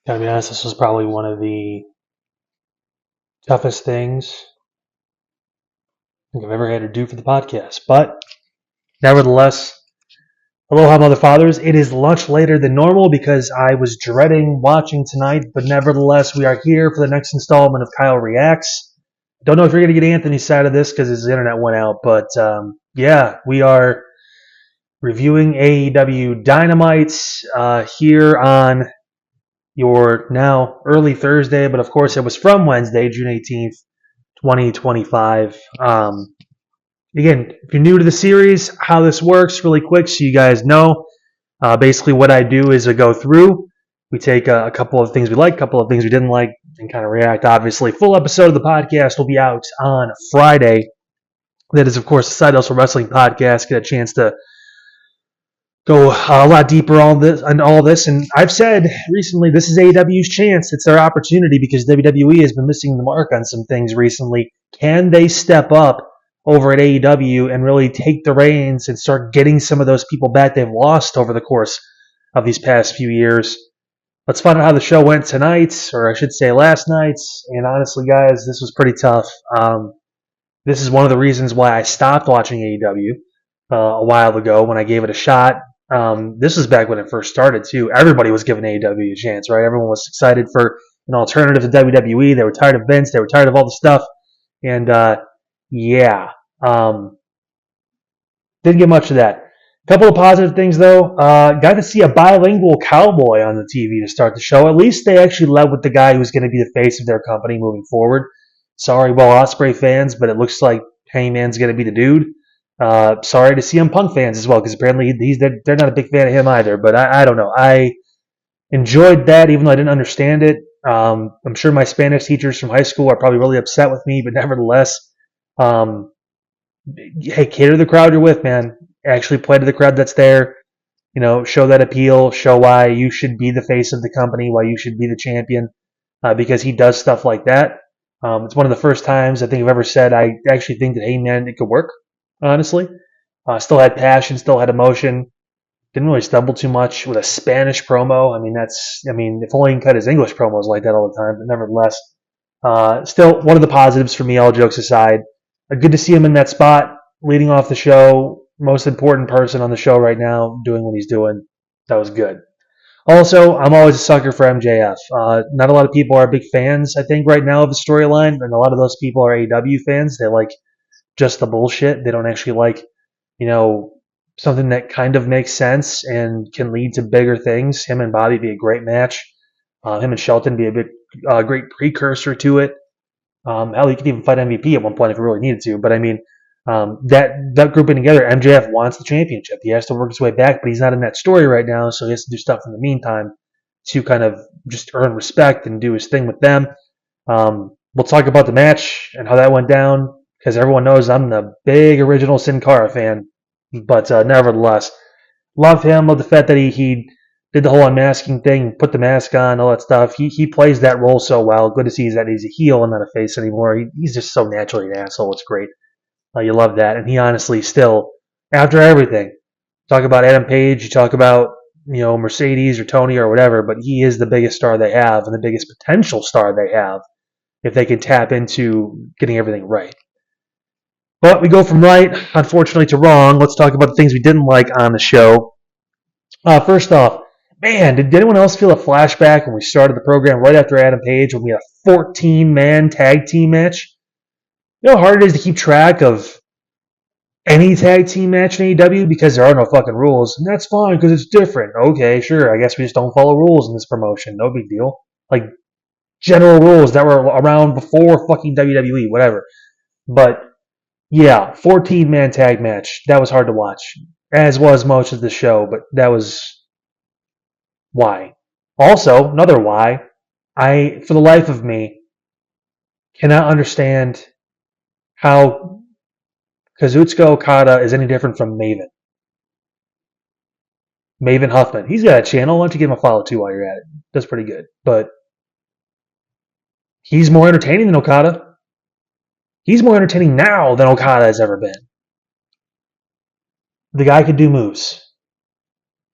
Gotta be honest, this was probably one of the toughest things I think I've ever had to do for the podcast. But nevertheless, aloha, mother fathers. It is lunch later than normal because I was dreading watching tonight, but nevertheless, we are here for the next installment of Kyle Reacts. Don't know if you're going to get Anthony's side of this because his internet went out, but yeah, we are reviewing AEW Dynamite here on your now early Thursday, but of course it was from Wednesday, June 18th, 2025. Again, if you're new to the series, how this works really quick so you guys know. Basically what I do is I go through, we take a couple of things we like, a couple of things we didn't like, and kind of react. Obviously, full episode of the podcast will be out on Friday. That is, of course, the Side Hustle Wrestling Podcast. Get a chance to go a lot deeper on all this. And I've said recently, this is AEW's chance. It's their opportunity because WWE has been missing the mark on some things recently. Can they step up over at AEW and really take the reins and start getting some of those people back they've lost over the course of these past few years? Let's find out how the show went tonight, or I should say last night. And honestly, guys, this was pretty tough. This is one of the reasons why I stopped watching AEW a while ago when I gave it a shot. This was back when it first started, too. Everybody was giving AEW a chance, right? Everyone was excited for an alternative to WWE. They were tired of Vince. They were tired of all the stuff. And, yeah. Didn't get much of that. A couple of positive things, though. Got to see a bilingual cowboy on the TV to start the show. At least they actually led with the guy who's going to be the face of their company moving forward. Sorry, Will Ospreay fans, but it looks like Hangman's going to be the dude. Sorry to CM Punk fans as well, because apparently they're not a big fan of him either. But I don't know. I enjoyed that, even though I didn't understand it. I'm sure my Spanish teachers from high school are probably really upset with me, but nevertheless, hey, cater to the crowd you're with, man. Actually play to the crowd that's there. You know, show that appeal. Show why you should be the face of the company, why you should be the champion, because he does stuff like that. It's one of the first times I think I've ever said I actually think that, hey, man, it could work. Honestly, still had passion, still had emotion. Didn't really stumble too much with a Spanish promo. If only he can cut his English promos like that all the time. But nevertheless, still one of the positives for me. All jokes aside, good to see him in that spot, leading off the show. Most important person on the show right now, doing what he's doing. That was good. Also, I'm always a sucker for MJF. Not a lot of people are big fans, I think, right now of the storyline, and a lot of those people are AEW fans. They like just the bullshit. They don't actually like, something that kind of makes sense and can lead to bigger things. Him and Bobby be a great match. Him and Shelton be a great precursor to it. Hell, he could even fight MVP at one point if he really needed to. But that grouping together, MJF wants the championship. He has to work his way back, but he's not in that story right now, so he has to do stuff in the meantime to kind of just earn respect and do his thing with them. We'll talk about the match and how that went down, because everyone knows I'm the big original Sin Cara fan. But nevertheless, love him. Love the fact that he did the whole unmasking thing, put the mask on, all that stuff. He plays that role so well. Good to see that he's a heel and not a face anymore. He's just so naturally an asshole. It's great. You love that. And he honestly still, after everything, talk about Adam Page, you talk about, Mercedes or Tony or whatever, but he is the biggest star they have and the biggest potential star they have if they can tap into getting everything right. But we go from right, unfortunately, to wrong. Let's talk about the things we didn't like on the show. First off, man, did anyone else feel a flashback when we started the program right after Adam Page when we had a 14-man tag team match? You know how hard it is to keep track of any tag team match in AEW because there are no fucking rules. And that's fine because it's different. Okay, sure. I guess we just don't follow rules in this promotion. No big deal. Like general rules that were around before fucking WWE, whatever. But yeah, 14-man tag match. That was hard to watch. As was most of the show, but that was why. Also, another why. I, for the life of me, cannot understand how Kazuchika Okada is any different from Maven. Maven Huffman. He's got a channel. Why don't you give him a follow too while you're at it? Does pretty good. But he's more entertaining than Okada. He's more entertaining now than Okada has ever been. The guy could do moves.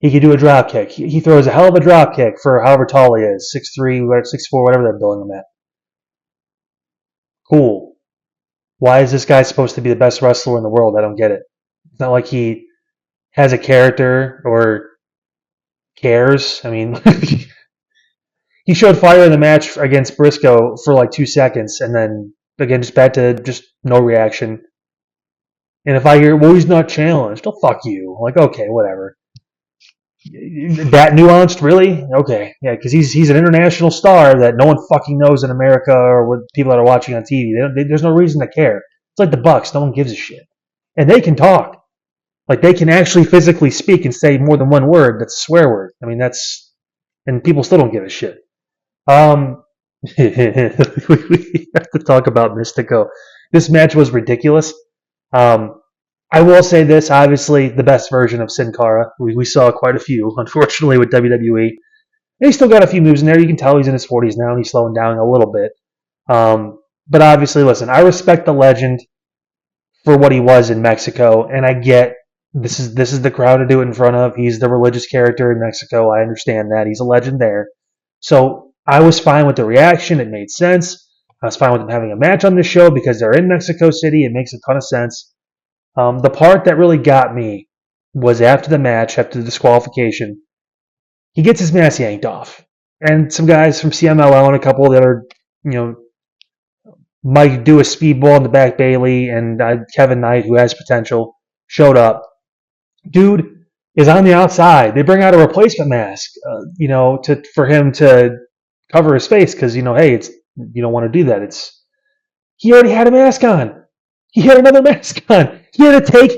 He could do a drop kick. He throws a hell of a drop kick for however tall he is, 6'3", 6'4", whatever they're billing him at. Cool. Why is this guy supposed to be the best wrestler in the world? I don't get it. It's not like he has a character or cares. I mean, he showed fire in the match against Briscoe for like 2 seconds, and then again just back to just no reaction. And if I hear, well, he's not challenged, oh fuck you. Like, okay, whatever. That nuanced, really? Okay, yeah, because he's an international star that no one fucking knows in America or with people that are watching on TV. There's no reason to care. It's like the Bucks. No one gives a shit, and they can talk. Like they can actually physically speak and say more than one word. That's a swear word. I mean, and people still don't give a shit. We have to talk about Mystico. This match was ridiculous. I will say this, obviously, the best version of Sin Cara. We saw quite a few, unfortunately, with WWE. And he's still got a few moves in there. You can tell he's in his 40s now, and he's slowing down a little bit. But obviously, listen, I respect the legend for what he was in Mexico, and I get this is the crowd to do it in front of. He's the religious character in Mexico. I understand that. He's a legend there. So I was fine with the reaction. It made sense. I was fine with them having a match on this show because they're in Mexico City. It makes a ton of sense. The part that really got me was after the match, after the disqualification, he gets his mask yanked off. And some guys from CMLL and a couple of the other, Mike do a speedball in the back Bailey and Kevin Knight, who has potential, showed up. Dude is on the outside. They bring out a replacement mask, for him to cover his face because, hey, you don't want to do that. He already had a mask on. He had another mask on. He had to take,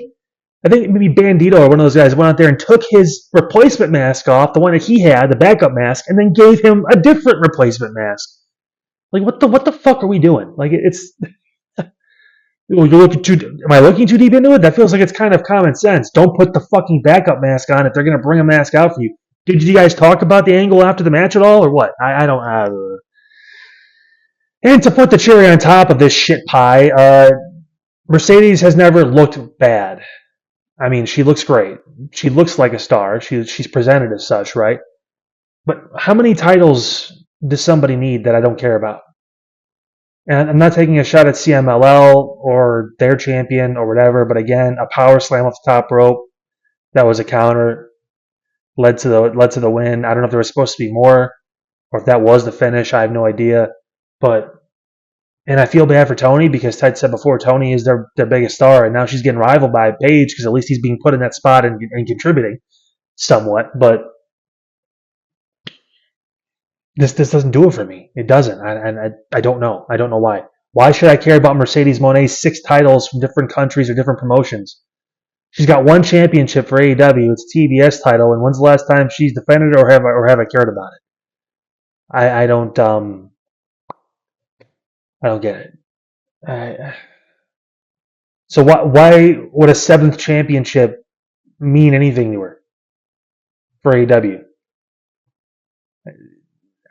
I think maybe Bandito or one of those guys went out there and took his replacement mask off, the one that he had, the backup mask, and then gave him a different replacement mask. Like, what the fuck are we doing? Like, am I looking too deep into it? That feels like it's kind of common sense. Don't put the fucking backup mask on if they're going to bring a mask out for you. Did you guys talk about the angle after the match at all, or what? I don't. And to put the cherry on top of this shit pie, Mercedes has never looked bad. I mean, she looks great. She looks like a star. She's presented as such, right? But how many titles does somebody need that I don't care about? And I'm not taking a shot at CMLL or their champion or whatever, but again, a power slam off the top rope that was a counter led to the win. I don't know if there was supposed to be more or if that was the finish. I have no idea. And I feel bad for Tony because Ted said before Tony is their biggest star, and now she's getting rivaled by Paige because at least he's being put in that spot and contributing somewhat. But this doesn't do it for me. It doesn't. I don't know. I don't know why. Why should I care about Mercedes Moné's 6 titles from different countries or different promotions? She's got 1 championship for AEW. It's a TBS title, and when's the last time she's defended it or have I cared about it? I don't get it. So why would a 7th championship mean anything to her for AEW?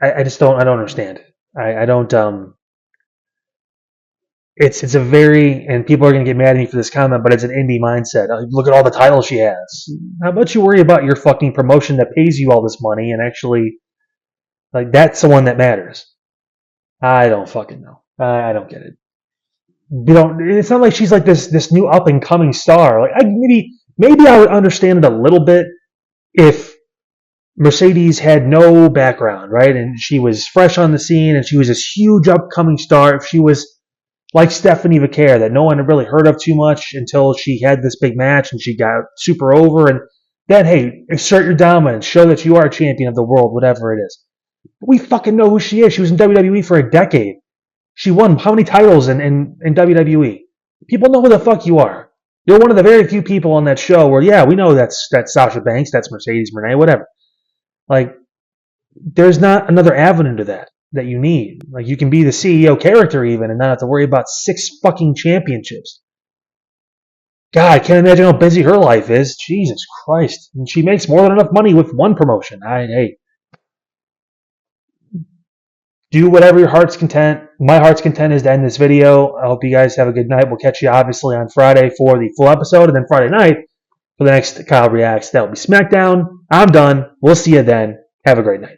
I just don't. I don't understand. I don't. It's a very, and people are going to get mad at me for this comment, but it's an indie mindset. Look at all the titles she has. How about you worry about your fucking promotion that pays you all this money and actually, like, that's the one that matters. I don't fucking know. I don't get it. It's not like she's like this new up and coming star. Like maybe I would understand it a little bit if Mercedes had no background, right? And she was fresh on the scene and she was this huge upcoming star. If she was like Stephanie Vaquer that no one had really heard of too much until she had this big match and she got super over, and then, hey, assert your dominance, show that you are a champion of the world, whatever it is. We fucking know who she is. She was in WWE for a decade. She won how many titles in WWE? People know who the fuck you are. You're one of the very few people on that show where, yeah, we know that's Sasha Banks, that's Mercedes Moné, whatever. Like, there's not another avenue to that you need. Like, you can be the CEO character even and not have to worry about 6 fucking championships. God, I can't imagine how busy her life is. Jesus Christ. And she makes more than enough money with one promotion. Hey. Do whatever your heart's content. My heart's content is to end this video. I hope you guys have a good night. We'll catch you obviously on Friday for the full episode, and then Friday night for the next Kyle Reacts. That will be SmackDown. I'm done. We'll see you then. Have a great night.